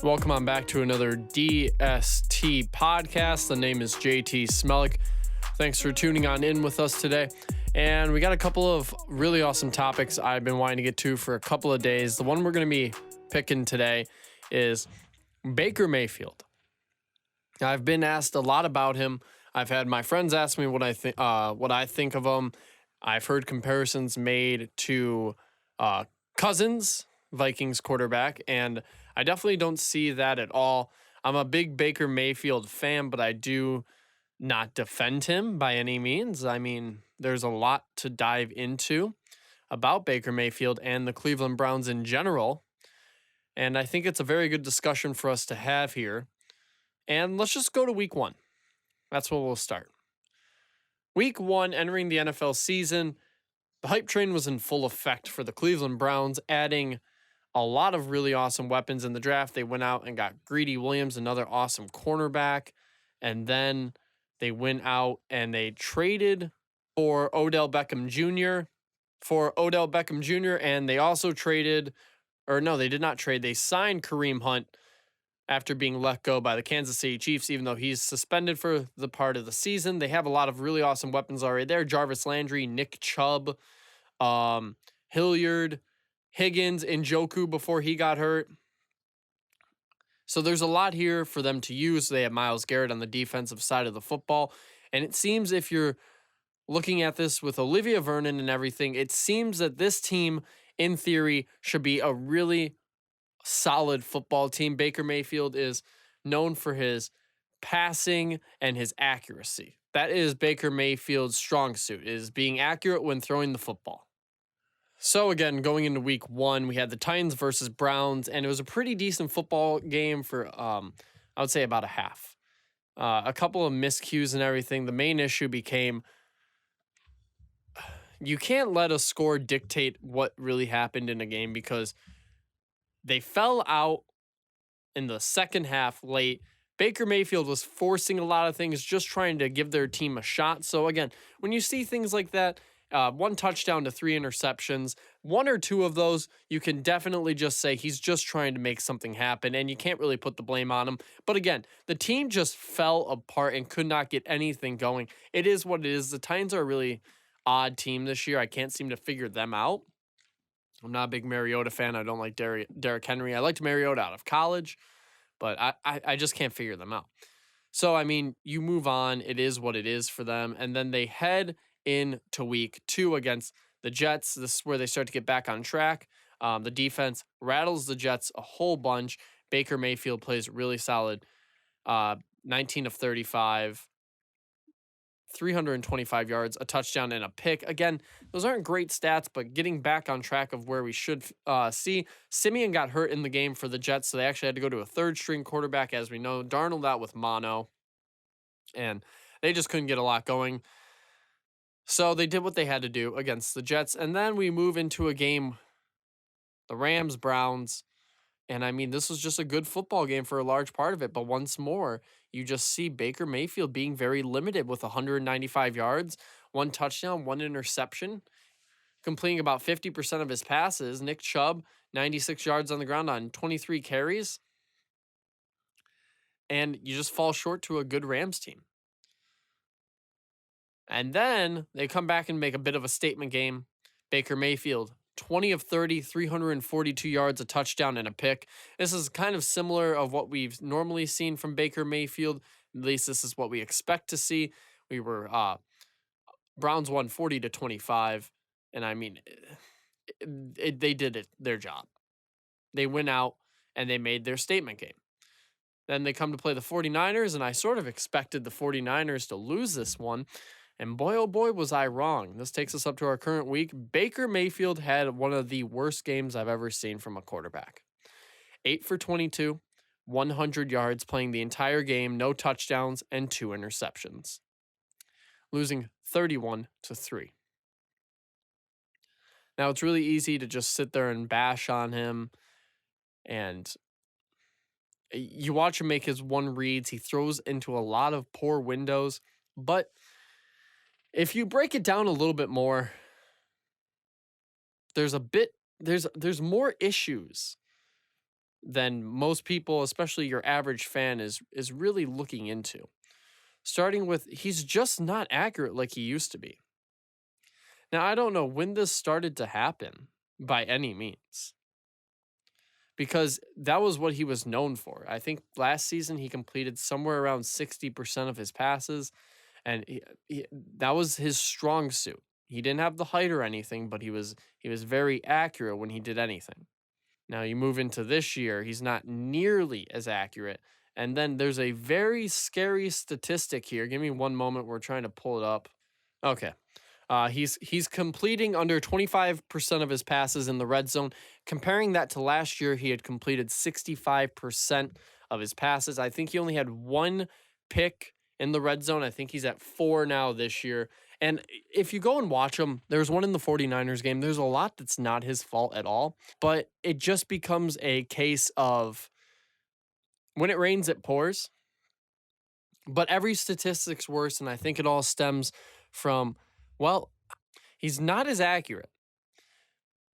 Welcome on back to another DST podcast. The name is JT Smelik. Thanks for tuning on in with us today. And we got a couple of really awesome topics I've been wanting to get to for a couple of days. The one we're going to be picking today is Baker Mayfield. I've been asked a lot about him. I've had my friends ask me what I think of him. I've heard comparisons made to Cousins, Vikings quarterback, and I definitely don't see that at all. I'm a big Baker Mayfield fan, but I do not defend him by any means. I mean, there's a lot to dive into about Baker Mayfield and the Cleveland Browns in general, and I think it's a very good discussion for us to have here. And let's just go to week one. That's where we'll start. Week one, entering the NFL season, the hype train was in full effect for the Cleveland Browns, adding a lot of really awesome weapons in the draft. They went out and got Greedy Williams, another awesome cornerback. And then they went out and they traded for Odell Beckham Jr. And they also traded, or no, they did not trade. They signed Kareem Hunt after being let go by the Kansas City Chiefs, even though he's suspended for the part of the season. They have a lot of really awesome weapons already there. Jarvis Landry, Nick Chubb, Hilliard, Higgins, Njoku before he got hurt. So there's a lot here for them to use. They have Myles Garrett on the defensive side of the football. And it seems, if you're looking at this with Olivia Vernon and everything, it seems that this team, in theory, should be a really solid football team. Baker Mayfield is known for his passing and his accuracy. That is Baker Mayfield's strong suit, is being accurate when throwing the football. So again, going into week one, we had the Titans versus Browns, and it was a pretty decent football game for, I would say, about a half. A couple of miscues and everything. The main issue became you can't let a score dictate what really happened in a game, because they fell out in the second half late. Baker Mayfield was forcing a lot of things, just trying to give their team a shot. So again, when you see things like that, 1 touchdown to 3 interceptions, 1 or 2 of those, you can definitely just say he's just trying to make something happen, and you can't really put the blame on him. But again, the team just fell apart and could not get anything going. It is what it is. The Titans are a really odd team this year. I can't seem to figure them out. I'm not a big Mariota fan. I don't like Derrick Henry. I liked Mariota out of college, but I just can't figure them out. So, I mean, you move on. It is what it is for them. And then they head into week 2 against the Jets. This is where they start to get back on track. The defense rattles the Jets a whole bunch. Baker Mayfield plays really solid. 19 of 35. 325 yards, a touchdown, and a pick. Again, those aren't great stats, but getting back on track of where we should see. Simeon got hurt in the game for the Jets, so they actually had to go to a third-string quarterback, as we know. Darnold out with mono, and they just couldn't get a lot going. So they did what they had to do against the Jets, and then we move into a game, the Rams-Browns, and I mean, this was just a good football game for a large part of it, but once more, you just see Baker Mayfield being very limited with 195 yards, 1 touchdown, 1 interception, completing about 50% of his passes. Nick Chubb, 96 yards on the ground on 23 carries. And you just fall short to a good Rams team. And then they come back and make a bit of a statement game. Baker Mayfield, 20 of 30, 342 yards, a touchdown, and a pick. This is kind of similar of what we've normally seen from Baker Mayfield. At least this is what we expect to see. We were Browns won 40-25, and I mean, they did their job. They went out and they made their statement game. Then they come to play the 49ers, and I sort of expected the 49ers to lose this one. And boy, oh boy, was I wrong. This takes us up to our current week. Baker Mayfield had one of the worst games I've ever seen from a quarterback. 8 for 22, 100 yards, playing the entire game, no touchdowns, and 2 interceptions. Losing 31-3. Now, it's really easy to just sit there and bash on him. And you watch him make his one reads. He throws into a lot of poor windows. But if you break it down a little bit more, there's more issues than most people, especially your average fan, is really looking into. Starting with, he's just not accurate like he used to be. Now, I don't know when this started to happen by any means, because that was what he was known for. I think last season he completed somewhere around 60% of his passes, and that was his strong suit. He didn't have the height or anything, but he was very accurate when he did anything. Now you move into this year, he's not nearly as accurate. And then there's a very scary statistic here. Give me one moment. We're trying to pull it up. Okay. He's completing under 25% of his passes in the red zone. Comparing that to last year, he had completed 65% of his passes. I think he only had one pick in the red zone. I think he's at 4 now this year. And if you go and watch him, there's one in the 49ers game. There's a lot that's not his fault at all, but it just becomes a case of when it rains, it pours. But every statistic's worse, and I think it all stems from, well, he's not as accurate.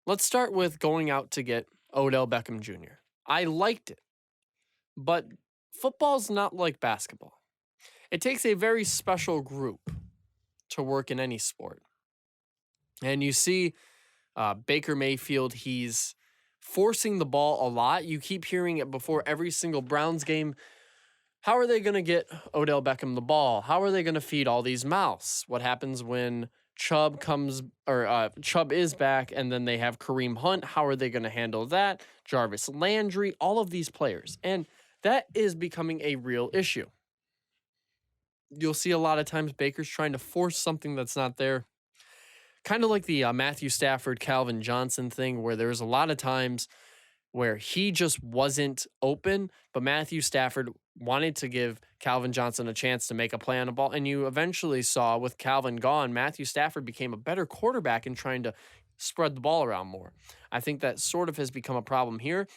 Let's start with going out to get Odell Beckham Jr. I liked it, but football's not like basketball. It takes a very special group to work in any sport. And you see Baker Mayfield, he's forcing the ball a lot. You keep hearing it before every single Browns game. How are they going to get Odell Beckham the ball? How are they going to feed all these mouths? What happens when Chubb is back and then they have Kareem Hunt? How are they going to handle that? Jarvis Landry, all of these players. And that is becoming a real issue. You'll see a lot of times Baker's trying to force something that's not there. Kind of like the Matthew Stafford, Calvin Johnson thing, where there's a lot of times where he just wasn't open, but Matthew Stafford wanted to give Calvin Johnson a chance to make a play on the ball. And you eventually saw with Calvin gone, Matthew Stafford became a better quarterback in trying to spread the ball around more. I think that sort of has become a problem here.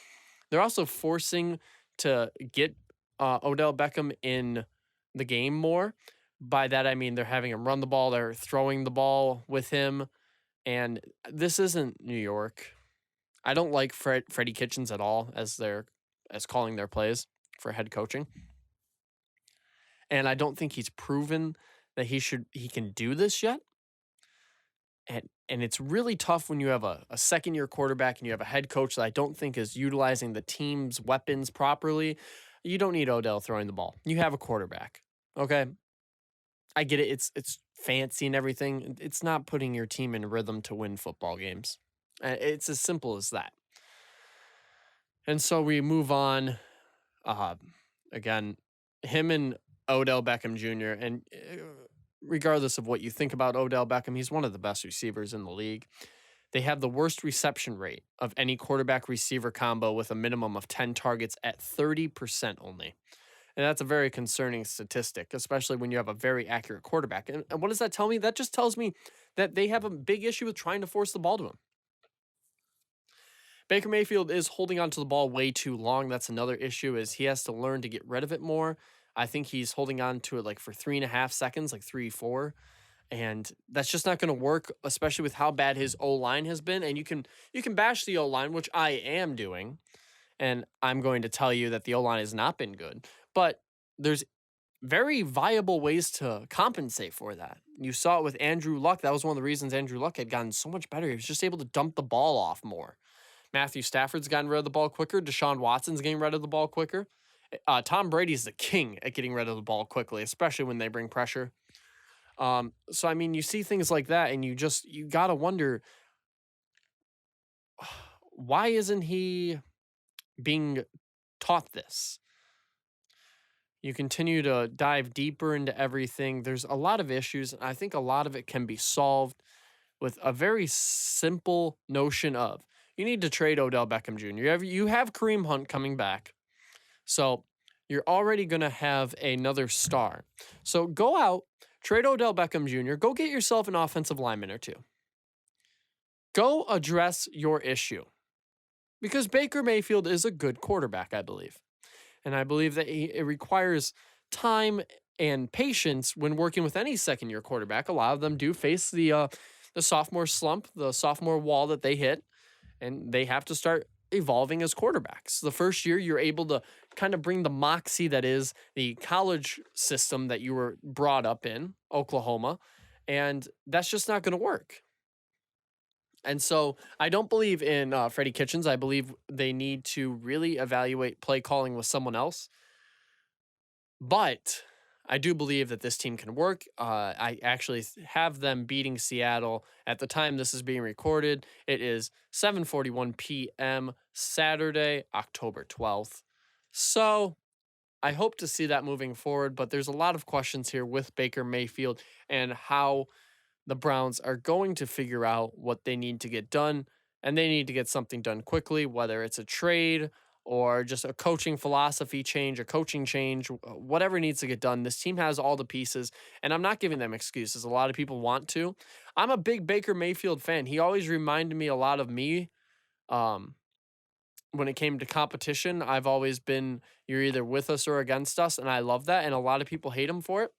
They're also forcing to get Odell Beckham in the game more. By that, I mean they're having him run the ball, they're throwing the ball with him. And this isn't New York. I don't like Freddie Kitchens at all as calling their plays for head coaching. And I don't think he's proven that he can do this yet. And it's really tough when you have a second-year quarterback and you have a head coach that I don't think is utilizing the team's weapons properly. You don't need Odell throwing the ball. You have a quarterback. Okay? I get it. It's fancy and everything. It's not putting your team in rhythm to win football games. It's as simple as that. And so we move on. Again, him and Odell Beckham Jr. And regardless of what you think about Odell Beckham, he's one of the best receivers in the league. They have the worst reception rate of any quarterback receiver combo with a minimum of 10 targets at 30% only. And that's a very concerning statistic, especially when you have a very accurate quarterback. And what does that tell me? That just tells me that they have a big issue with trying to force the ball to him. Baker Mayfield is holding onto the ball way too long. That's another issue, is he has to learn to get rid of it more. I think he's holding on to it like for 3.5 seconds, like 3, 4. And that's just not going to work, especially with how bad his O-line has been. And you can bash the O-line, which I am doing. And I'm going to tell you that the O-line has not been good. But there's very viable ways to compensate for that. You saw it with Andrew Luck. That was one of the reasons Andrew Luck had gotten so much better. He was just able to dump the ball off more. Matthew Stafford's gotten rid of the ball quicker. Deshaun Watson's getting rid of the ball quicker. Tom Brady's the king at getting rid of the ball quickly, especially when they bring pressure. So, I mean, you see things like that, and you got to wonder, why isn't he being taught this? You continue to dive deeper into everything. There's a lot of issues. I think a lot of it can be solved with a very simple notion of, you need to trade Odell Beckham Jr. You have Kareem Hunt coming back. So you're already going to have another star. So go out, trade Odell Beckham Jr., go get yourself an offensive lineman or two. Go address your issue. Because Baker Mayfield is a good quarterback, I believe. And I believe that it requires time and patience when working with any second-year quarterback. A lot of them do face the sophomore slump, the sophomore wall that they hit. And they have to start evolving as quarterbacks. The first year, you're able to kind of bring the moxie that is the college system that you were brought up in, Oklahoma, and that's just not going to work. And so I don't believe in Freddie Kitchens. I believe they need to really evaluate play calling with someone else. But I do believe that this team can work. I actually have them beating Seattle at the time this is being recorded. It is 7:41 p.m. Saturday, October 12th. So I hope to see that moving forward, but there's a lot of questions here with Baker Mayfield and how the Browns are going to figure out what they need to get done, and they need to get something done quickly, whether it's a trade or just a coaching philosophy change, a coaching change, whatever needs to get done. This team has all the pieces, and I'm not giving them excuses. A lot of people want to. I'm a big Baker Mayfield fan. He always reminded me a lot of me. When it came to competition, I've always been, you're either with us or against us, and I love that, and a lot of people hate him for it.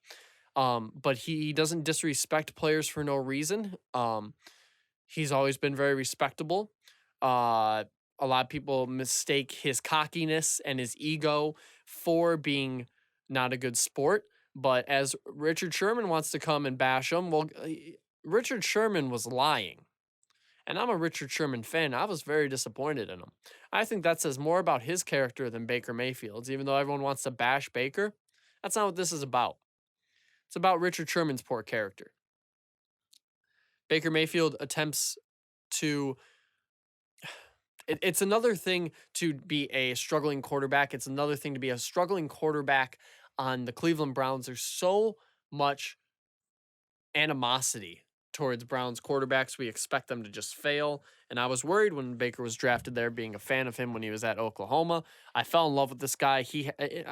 But he doesn't disrespect players for no reason. He's always been very respectable. A lot of people mistake his cockiness and his ego for being not a good sport. But as Richard Sherman wants to come and bash him, well, Richard Sherman was lying. And I'm a Richard Sherman fan. I was very disappointed in him. I think that says more about his character than Baker Mayfield's. Even though everyone wants to bash Baker, that's not what this is about. It's about Richard Sherman's poor character. Baker Mayfield attempts to... It's another thing to be a struggling quarterback. It's another thing to be a struggling quarterback on the Cleveland Browns. There's so much animosity towards Browns quarterbacks. We expect them to just fail. And I was worried when Baker was drafted there, being a fan of him when he was at Oklahoma. I fell in love with this guy.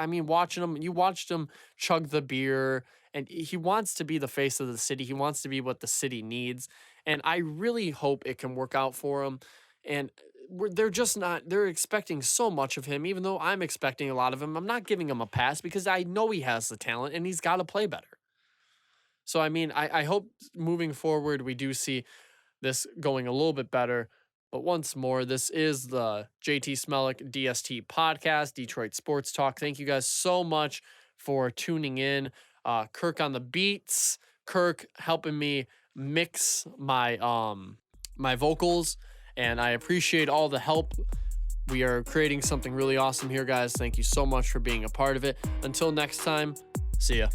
Watching him, you watched him chug the beer, and he wants to be the face of the city. He wants to be what the city needs. And I really hope it can work out for him. And they're just not, they're expecting so much of him, even though I'm expecting a lot of him. I'm not giving him a pass because I know he has the talent and he's got to play better. So, I hope moving forward we do see this going a little bit better. But once more, this is the JT Smellick DST podcast, Detroit Sports Talk. Thank you guys so much for tuning in. Kirk on the beats, Kirk helping me mix my my vocals, and I appreciate all the help. We are creating something really awesome here, guys. Thank you so much for being a part of it. Until next time, see ya.